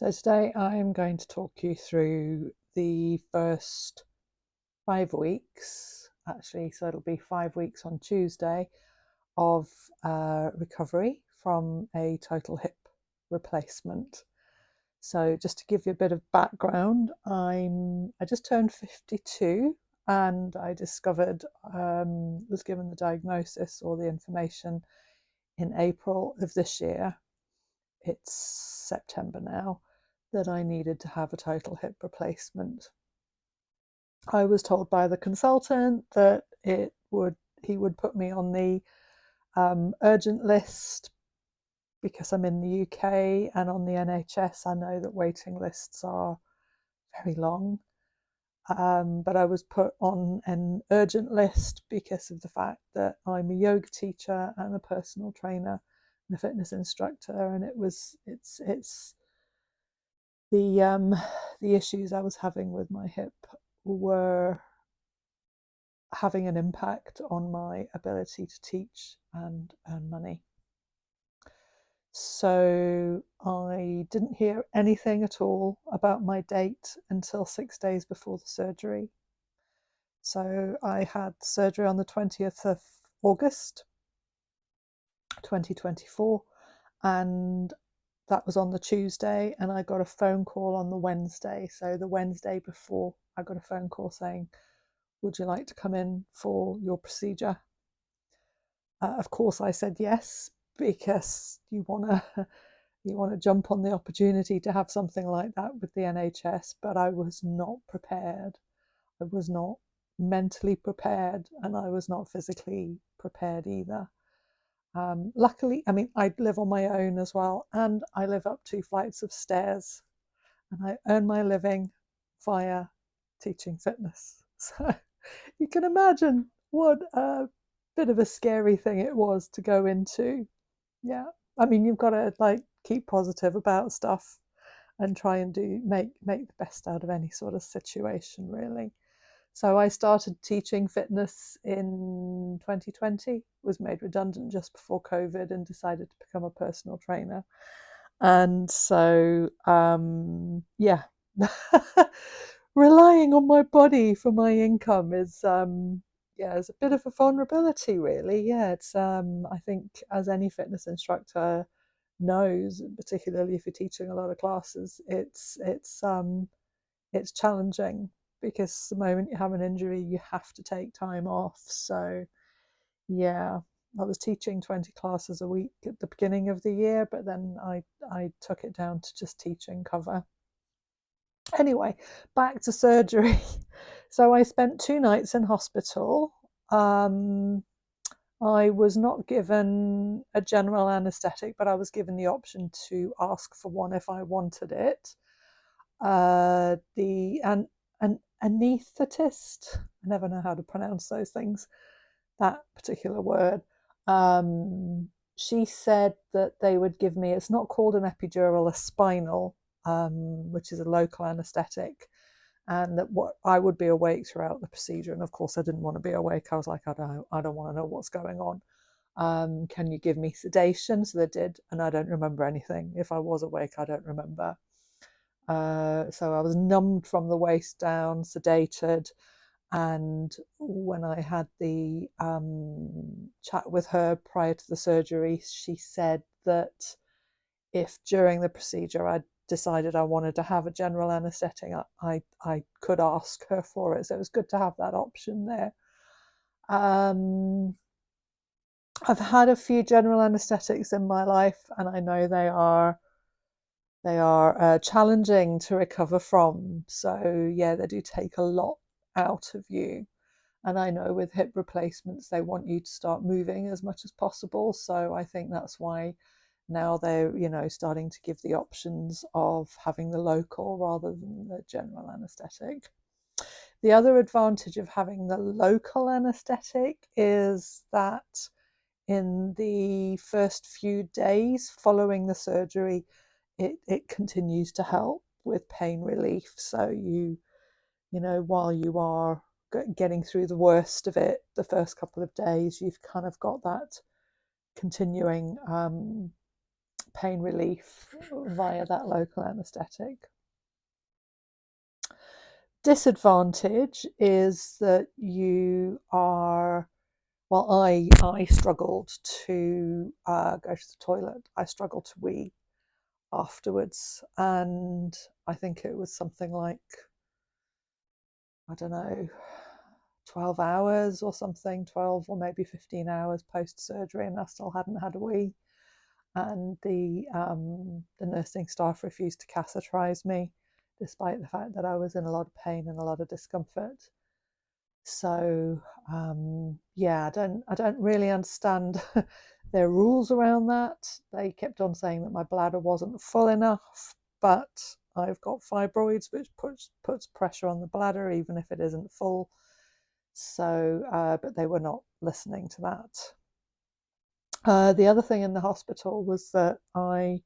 So today I'm going to talk you through the first 5 weeks, actually, so it'll be 5 weeks on Tuesday, of recovery from a total hip replacement. So just to give you a bit of background, I just turned 52 and I was given the diagnosis or the information in April of this year. It's September now, that I needed to have a total hip replacement. I was told by the consultant that he would put me on the urgent list because I'm in the UK, and on the NHS I know that waiting lists are very long. But I was put on an urgent list because of the fact that I'm a yoga teacher and a personal trainer and a fitness instructor, and it's the issues I was having with my hip were having an impact on my ability to teach and earn money. So I didn't hear anything at all about my date until 6 days before the surgery. So I had surgery on the 20th of August 2024, and that was on the Tuesday, and I got a phone call on the Wednesday. So the Wednesday before, I got a phone call saying, would you like to come in for your procedure? Of course, I said yes, because you want to jump on the opportunity to have something like that with the NHS, but I was not prepared. I was not mentally prepared, and I was not physically prepared either. Luckily, I mean, I live on my own as well, and I live up 2 flights of stairs, and I earn my living via teaching fitness. So you can imagine what a bit of a scary thing it was to go into. Yeah, I mean, you've got to keep positive about stuff and try and make the best out of any sort of situation, really. So I started teaching fitness in 2020, was made redundant just before COVID, and decided to become a personal trainer. And so, yeah, relying on my body for my income is a bit of a vulnerability, really. Yeah, it's I think, as any fitness instructor knows, particularly if you're teaching a lot of classes, it's challenging, because the moment you have an injury, you have to take time off. So yeah, I was teaching 20 classes a week at the beginning of the year, but then I took it down to just teaching cover. Anyway, back to surgery. So I spent 2 nights in hospital. I was not given a general anaesthetic, but I was given the option to ask for one if I wanted it. An anaesthetist, I never know how to pronounce those things, that particular word. She said that they would give me, it's not called an epidural, a spinal, which is a local anaesthetic, and that what I would be awake throughout the procedure. And of course, I didn't want to be awake. I was like, I don't want to know what's going on. Can you give me sedation? So they did, and I don't remember anything. If I was awake, I don't remember. So I was numbed from the waist down, sedated. And when I had the chat with her prior to the surgery, she said that if during the procedure I decided I wanted to have a general anaesthetic, I could ask her for it. So it was good to have that option there. I've had a few general anaesthetics in my life, and I know they are challenging to recover from. So yeah, they do take a lot out of you. And I know with hip replacements, they want you to start moving as much as possible. So I think that's why now they're, starting to give the options of having the local rather than the general anaesthetic. The other advantage of having the local anaesthetic is that in the first few days following the surgery, it continues to help with pain relief. So while you are getting through the worst of it, the first couple of days, you've kind of got that continuing pain relief via that local anaesthetic. Disadvantage is that you are, well, I struggled to go to the toilet. I struggled to wee afterwards, and I think it was something like, I don't know, 12 hours or something, 12 or maybe 15 hours post surgery, and I still hadn't had a wee. And the nursing staff refused to catheterize me, despite the fact that I was in a lot of pain and a lot of discomfort. So yeah, I don't really understand their rules around that. They kept on saying that my bladder wasn't full enough, but I've got fibroids, which puts pressure on the bladder even if it isn't full. So, but they were not listening to that. The other thing in the hospital was that I'd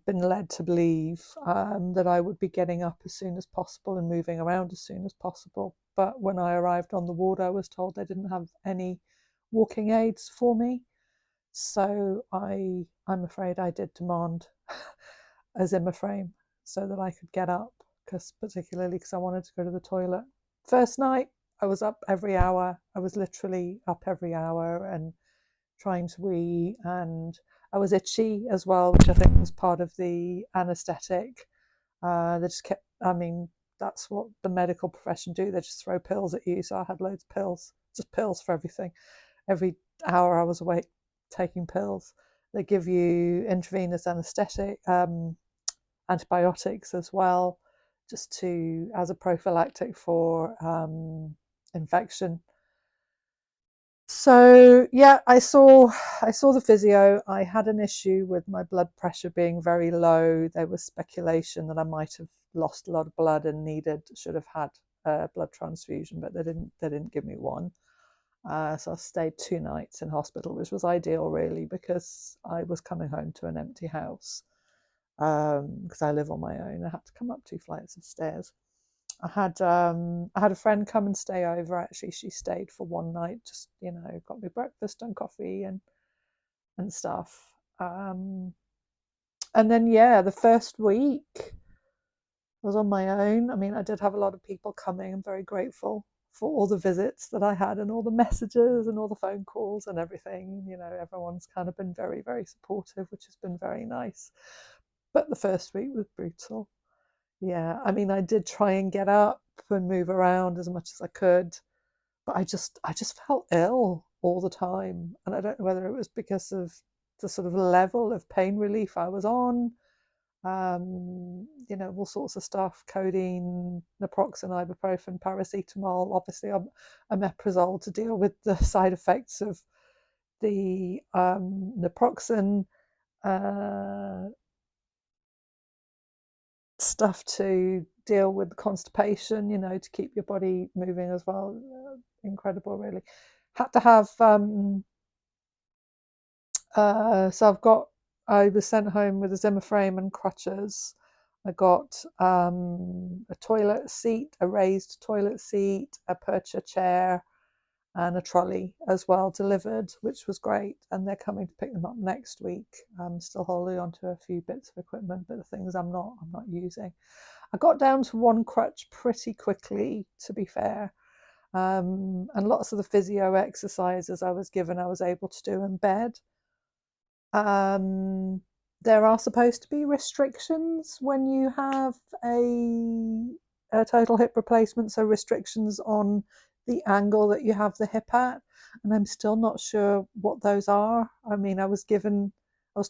been led to believe that I would be getting up as soon as possible and moving around as soon as possible. But when I arrived on the ward, I was told they didn't have any walking aids for me. So I'm afraid I did demand a Zimmer frame so that I could get up, particularly because I wanted to go to the toilet. First night, I was up every hour. I was literally up every hour and trying to wee, and I was itchy as well, which I think was part of the anaesthetic. They just kept, I mean, that's what the medical profession do. They just throw pills at you. So I had loads of pills, just pills for everything. Every hour I was awake taking pills. They give you intravenous anaesthetic, antibiotics as well, just to as a prophylactic for infection. So yeah, I saw the physio. I had an issue with my blood pressure being very low. There was speculation that I might have lost a lot of blood and should have had a blood transfusion, but they didn't give me one. So I stayed 2 nights in hospital, which was ideal really because I was coming home to an empty house because I live on my own. I had to come up 2 flights of stairs. I had a friend come and stay over. Actually, she stayed for one night. Just got me breakfast and coffee and stuff. And then yeah, the first week I was on my own. I mean, I did have a lot of people coming. I'm very grateful for all the visits that I had and all the messages and all the phone calls and everything. Everyone's kind of been very, very supportive, which has been very nice. But the first week was brutal. Yeah, I mean, I did try and get up and move around as much as I could, but I just felt ill all the time, and I don't know whether it was because of the sort of level of pain relief I was on, all sorts of stuff: codeine, naproxen, ibuprofen, paracetamol, obviously omeprazole to deal with the side effects of the naproxen. Stuff to deal with constipation, to keep your body moving as well. Incredible, really. Had to have so I was sent home with a Zimmer frame and crutches. I got a toilet seat, a raised toilet seat, a percha chair, and a trolley as well delivered, which was great. And they're coming to pick them up next week. I'm still holding on to a few bits of equipment, but the things I'm not using. I got down to one crutch pretty quickly, to be fair. And lots of the physio exercises I was given, I was able to do in bed. There are supposed to be restrictions when you have a total hip replacement, so restrictions on the angle that you have the hip at, and I'm still not sure what those are. I mean, I was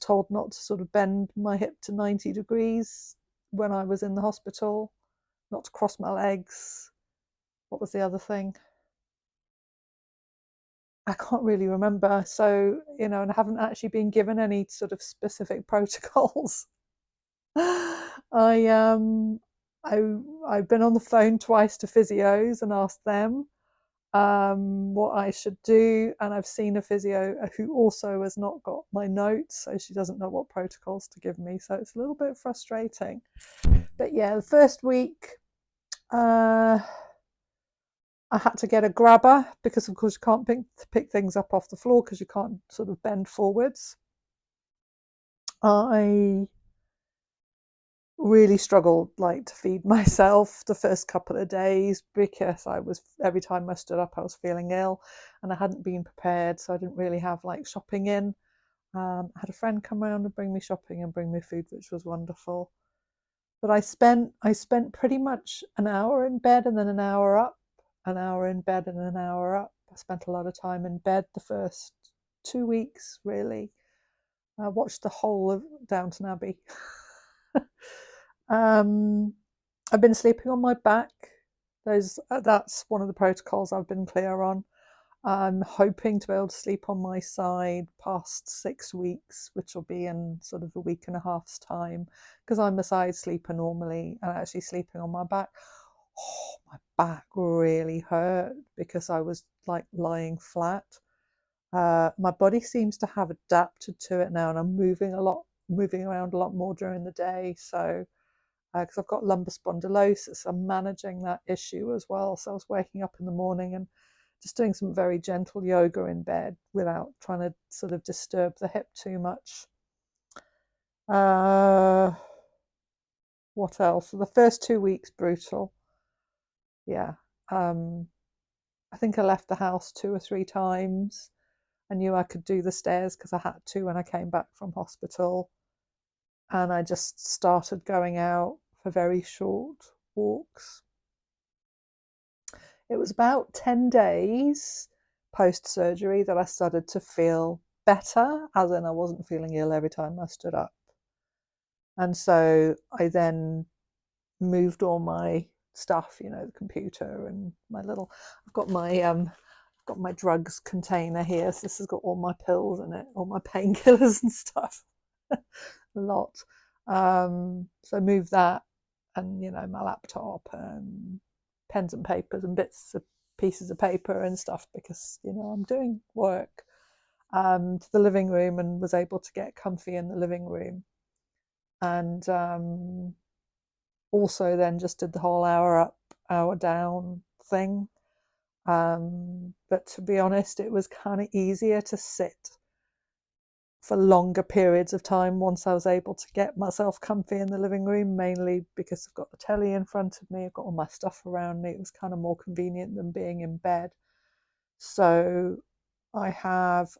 told not to sort of bend my hip to 90 degrees when I was in the hospital, not to cross my legs. What was the other thing? I can't really remember. So, and I haven't actually been given any sort of specific protocols. I I've been on the phone twice to physios and asked them what I should do, and I've seen a physio who also has not got my notes, so she doesn't know what protocols to give me. So it's a little bit frustrating. But yeah, the first week, I had to get a grabber because, of course, you can't pick things up off the floor because you can't sort of bend forwards. I really struggled like to feed myself the first couple of days because I was every time I stood up I was feeling ill and I hadn't been prepared, so I didn't really have like shopping in. I had a friend come around and bring me shopping and bring me food, which was wonderful. But I spent pretty much an hour in bed and then an hour up, an hour in bed and an hour up. I spent a lot of time in bed the first 2 weeks, really. I watched the whole of Downton Abbey. um, I've been sleeping on my back. That's one of the protocols I've been clear on. I'm hoping to be able to sleep on my side past 6 weeks, which will be in sort of a week and a half's time, because I'm a side sleeper normally, and actually sleeping on my back. Oh, my back really hurt because I was like lying flat. My body seems to have adapted to it now, and I'm moving around a lot more during the day. So, because I've got lumbar spondylosis, I'm managing that issue as well. So I was waking up in the morning and just doing some very gentle yoga in bed without trying to sort of disturb the hip too much. Uh, what else? So the first 2 weeks, brutal. Yeah. Um, I think I left the house 2 or 3 times. I knew I could do the stairs because I had to when I came back from hospital. And I just started going out for very short walks. It was about 10 days post surgery that I started to feel better, as in I wasn't feeling ill every time I stood up. And so I then moved all my stuff, the computer and I've got my drugs container here. So this has got all my pills in it, all my painkillers and stuff. A lot. So I moved that and my laptop and pens and papers and bits of pieces of paper and stuff because I'm doing work, to the living room, and was able to get comfy in the living room. And also then just did the whole hour up, hour down thing. But to be honest, it was kind of easier to sit for longer periods of time once I was able to get myself comfy in the living room, mainly because I've got the telly in front of me, I've got all my stuff around me. It was kind of more convenient than being in bed. So I have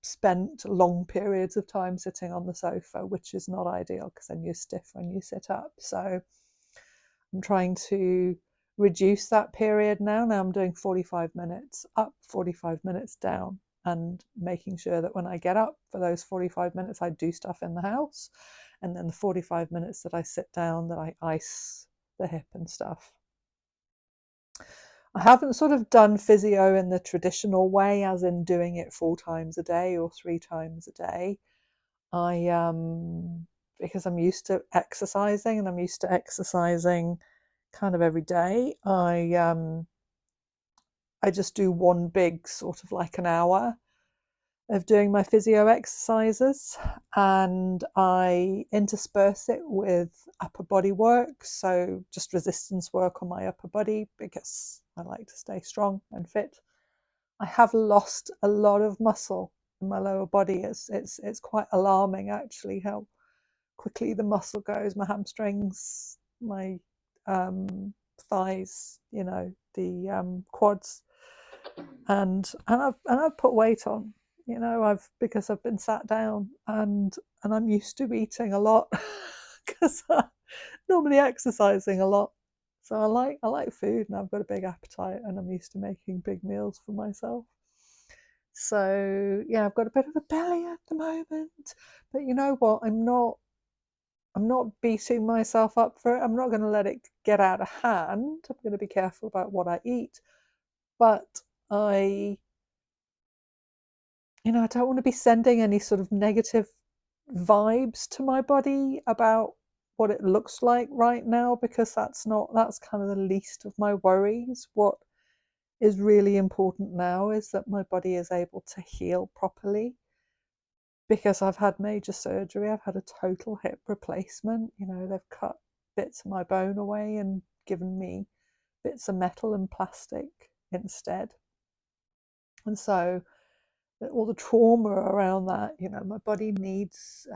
spent long periods of time sitting on the sofa, which is not ideal because then you're stiff when you sit up. So I'm trying to reduce that period now. Now I'm doing 45 minutes up, 45 minutes down, and making sure that when I get up for those 45 minutes, I do stuff in the house. And then the 45 minutes that I sit down, that I ice the hip and stuff. I haven't sort of done physio in the traditional way, as in doing it 4 times a day or 3 times a day. I because I'm used to exercising and I'm used to exercising kind of every day. I just do one big sort of like an hour of doing my physio exercises, and I intersperse it with upper body work, so just resistance work on my upper body because I like to stay strong and fit. I have lost a lot of muscle in my lower body. It's quite alarming actually how quickly the muscle goes. My hamstrings, my thighs, the quads, and I've put weight on. I've because I've been sat down, and I'm used to eating a lot because I'm normally exercising a lot. So I like food, and I've got a big appetite, and I'm used to making big meals for myself. So yeah, I've got a bit of a belly at the moment, but you know what? I'm not beating myself up for it. I'm not going to let it get out of hand. I'm going to be careful about what I eat, but I don't want to be sending any sort of negative vibes to my body about what it looks like right now, because that's kind of the least of my worries. What is really important now is that my body is able to heal properly, because I've had major surgery. I've had a total hip replacement. They've cut bits of my bone away and given me bits of metal and plastic instead. And so all the trauma around that. You know, my body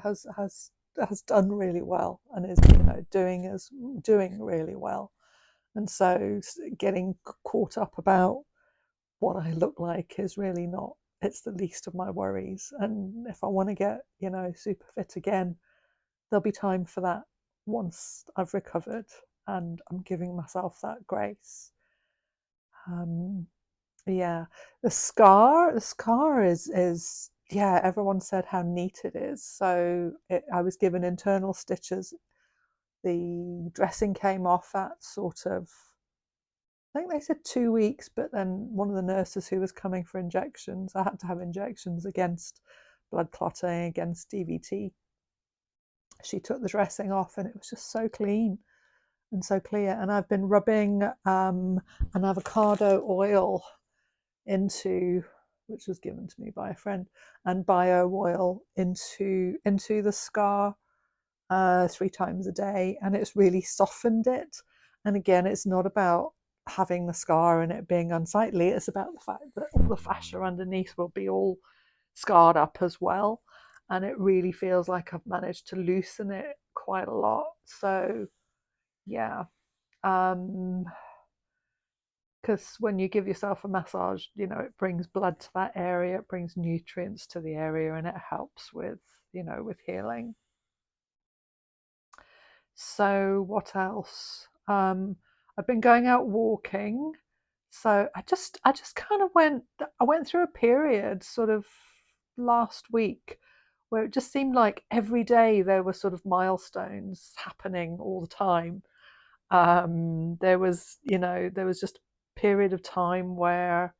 has done really well and is, you know, doing really well. And so getting caught up about what I look like is really not, it's the least of my worries. And if I want to get, you know, super fit again, there'll be time for that once I've recovered, and I'm giving myself that grace. Um, yeah, the scar is yeah. Everyone said how neat it is. So I was given internal stitches. The dressing came off at sort of, I think they said 2 weeks, but then one of the nurses who was coming for injections, I had to have injections against blood clotting, against DVT. She took the dressing off, and it was just so clean and so clear. And I've been rubbing an avocado oil into, which was given to me by a friend, and bio oil into the scar 3 times a day, and it's really softened it. And again, it's not about having the scar and it being unsightly, it's about the fact that all the fascia underneath will be all scarred up as well, and it really feels like I've managed to loosen it quite a lot. So yeah, because when you give yourself a massage, you know, it brings blood to that area, it brings nutrients to the area, and it helps with, you know, with healing. So what else? I've been going out walking. So I just kind of went through a period sort of last week where it just seemed like every day there were sort of milestones happening all the time. There was just a period of time where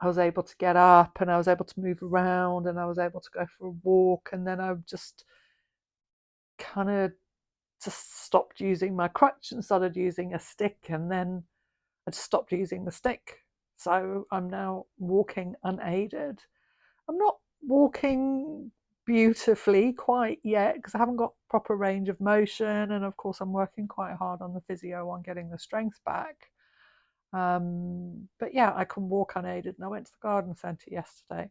I was able to get up and I was able to move around and I was able to go for a walk, and then I just kind of just stopped using my crutch and started using a stick, and then I just stopped using the stick. So I'm now walking unaided. I'm not walking beautifully quite yet because I haven't got proper range of motion, and of course I'm working quite hard on the physio on getting the strength back. But yeah, I can walk unaided, and I went to the garden centre yesterday,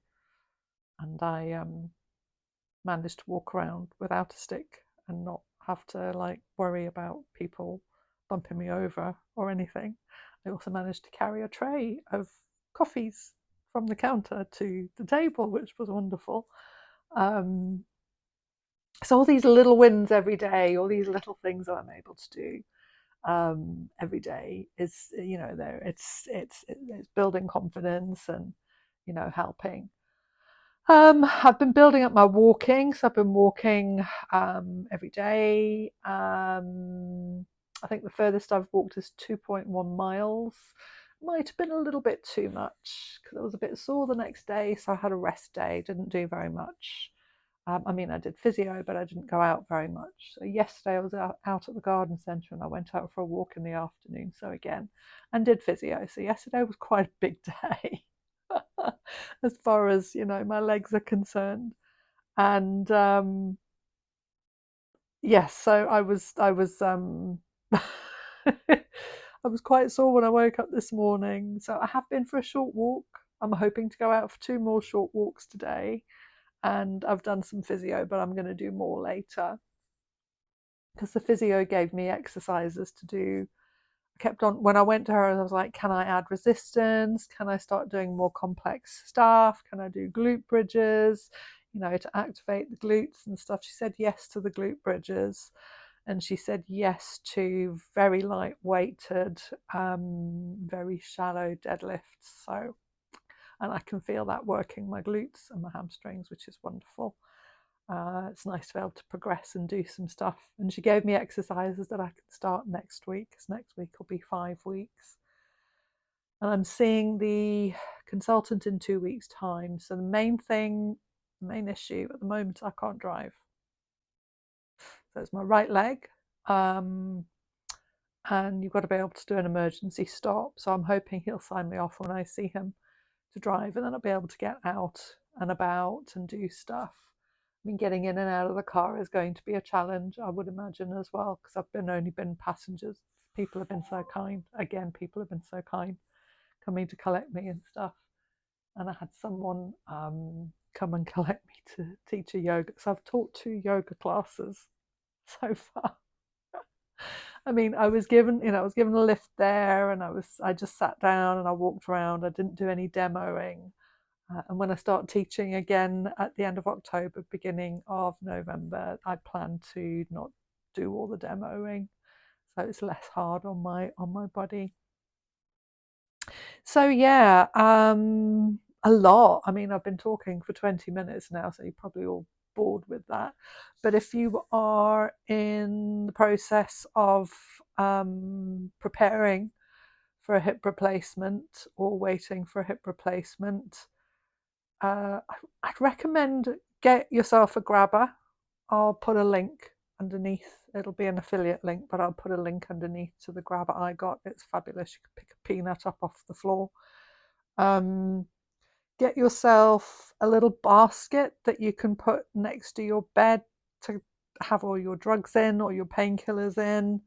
and I managed to walk around without a stick and not have to like worry about people bumping me over or anything. I also managed to carry a tray of coffees from the counter to the table, which was wonderful. Um, so all these little wins every day, all these little things that I'm able to do every day is, you know, there it's building confidence and, you know, helping. I've been building up my walking, so I've been walking every day. I think the furthest I've walked is 2.1 miles. Might have been a little bit too much because I was a bit sore the next day, so I had a rest day. Didn't do very much. I mean, I did physio, but I didn't go out very much. So yesterday I was out at the garden centre and I went out for a walk in the afternoon. So again, and did physio. So yesterday was quite a big day. As far as, you know, my legs are concerned. And yes, so I was I was quite sore when I woke up this morning. So I have been for a short walk. I'm hoping to go out for 2 more short walks today. And I've done some physio, but I'm going to do more later because the physio gave me exercises to do. I kept on, when I went to her, I was like, can I add resistance? Can I start doing more complex stuff? Can I do glute bridges, you know, to activate the glutes and stuff? She said yes to the glute bridges. And she said yes to very light weighted, very shallow deadlifts. So, and I can feel that working my glutes and my hamstrings, which is wonderful. It's nice to be able to progress and do some stuff. And she gave me exercises that I can start next week, because next week will be 5 weeks. And I'm seeing the consultant in 2 weeks' time. So the main issue at the moment, I can't drive. So it's my right leg. And you've got to be able to do an emergency stop. So I'm hoping he'll sign me off when I see him to drive, and then I'll be able to get out and about and do stuff. I mean, getting in and out of the car is going to be a challenge, I would imagine, as well, because I've only been passengers. People have been so kind. Again, people have been so kind coming to collect me and stuff. and I had someone come and collect me to teach a yoga. So I've taught 2 yoga classes so far. I mean, I was given, I was given a lift there, and I just sat down and I walked around. I didn't do any demoing. And when I start teaching again at the end of October, beginning of November, I plan to not do all the demoing, so it's less hard on my body. So yeah, a lot. I mean, I've been talking for 20 minutes now, so you're probably all bored with that. But if you are in the process of preparing for a hip replacement or waiting for a hip replacement, I'd recommend get yourself a grabber. I'll put a link underneath. It'll be an affiliate link, but I'll put a link underneath to the grabber I got. It's fabulous. You can pick a peanut up off the floor. Get yourself a little basket that you can put next to your bed to have all your drugs in or your painkillers in.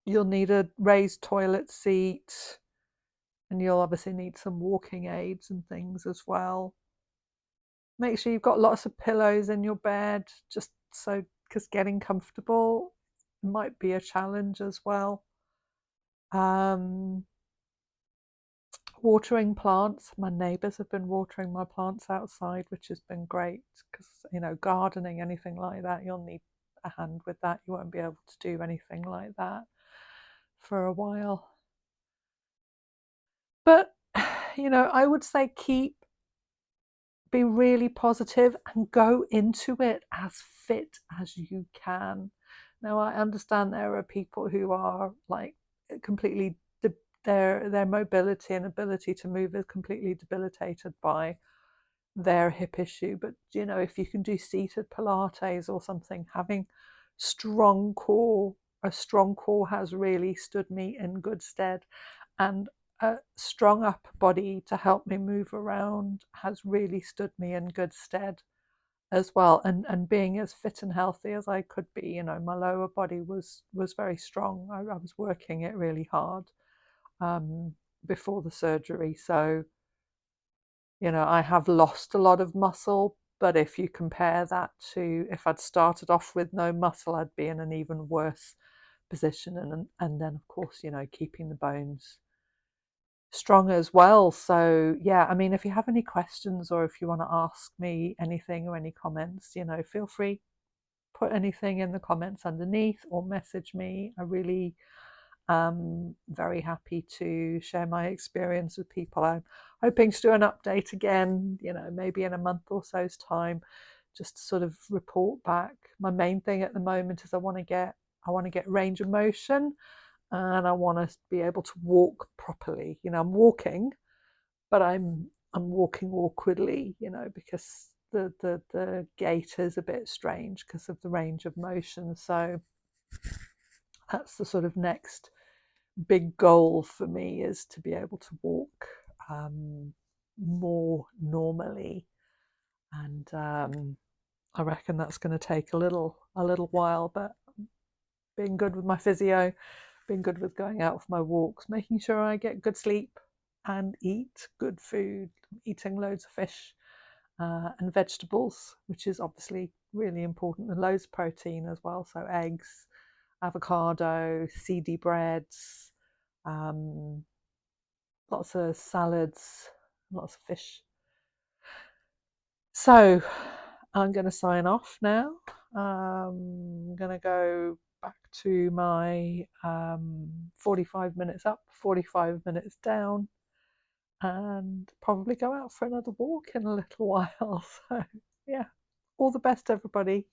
You'll need a raised toilet seat, and you'll obviously need some walking aids and things as well. Make sure you've got lots of pillows in your bed, just so, because getting comfortable might be a challenge as well. Watering plants. My neighbours have been watering my plants outside, which has been great, because gardening, anything like that, you'll need a hand with that. You won't be able to do anything like that for a while. But I would say be really positive and go into it as fit as you can. Now, I understand there are people who are like completely their mobility and ability to move is completely debilitated by their hip issue. But if you can do seated Pilates or something, having a strong core has really stood me in good stead, and a strong upper body to help me move around has really stood me in good stead as well. And being as fit and healthy as I could be, my lower body was very strong. I was working it really hard before the surgery. So, I have lost a lot of muscle, but if you compare that to if I'd started off with no muscle, I'd be in an even worse position. And then, of course, keeping the bones strong as well. So, yeah, I mean, if you have any questions or if you want to ask me anything or any comments, feel free, put anything in the comments underneath or message me. I really very happy to share my experience with people. I'm hoping to do an update again, maybe in a month or so's time, just to sort of report back. My main thing at the moment is I want to get range of motion, and I want to be able to walk properly. I'm walking, but I'm walking awkwardly, because the gait is a bit strange because of the range of motion. So that's the sort of next big goal for me, is to be able to walk more normally, and I reckon that's going to take a little while. But being good with my physio, being good with going out for my walks, making sure I get good sleep and eat good food, eating loads of fish and vegetables, which is obviously really important, and loads of protein as well. So eggs, avocado, seedy breads, lots of salads, lots of fish. So I'm going to sign off now. I'm going to go back to my 45 minutes up, 45 minutes down, and probably go out for another walk in a little while. So, yeah, all the best, everybody.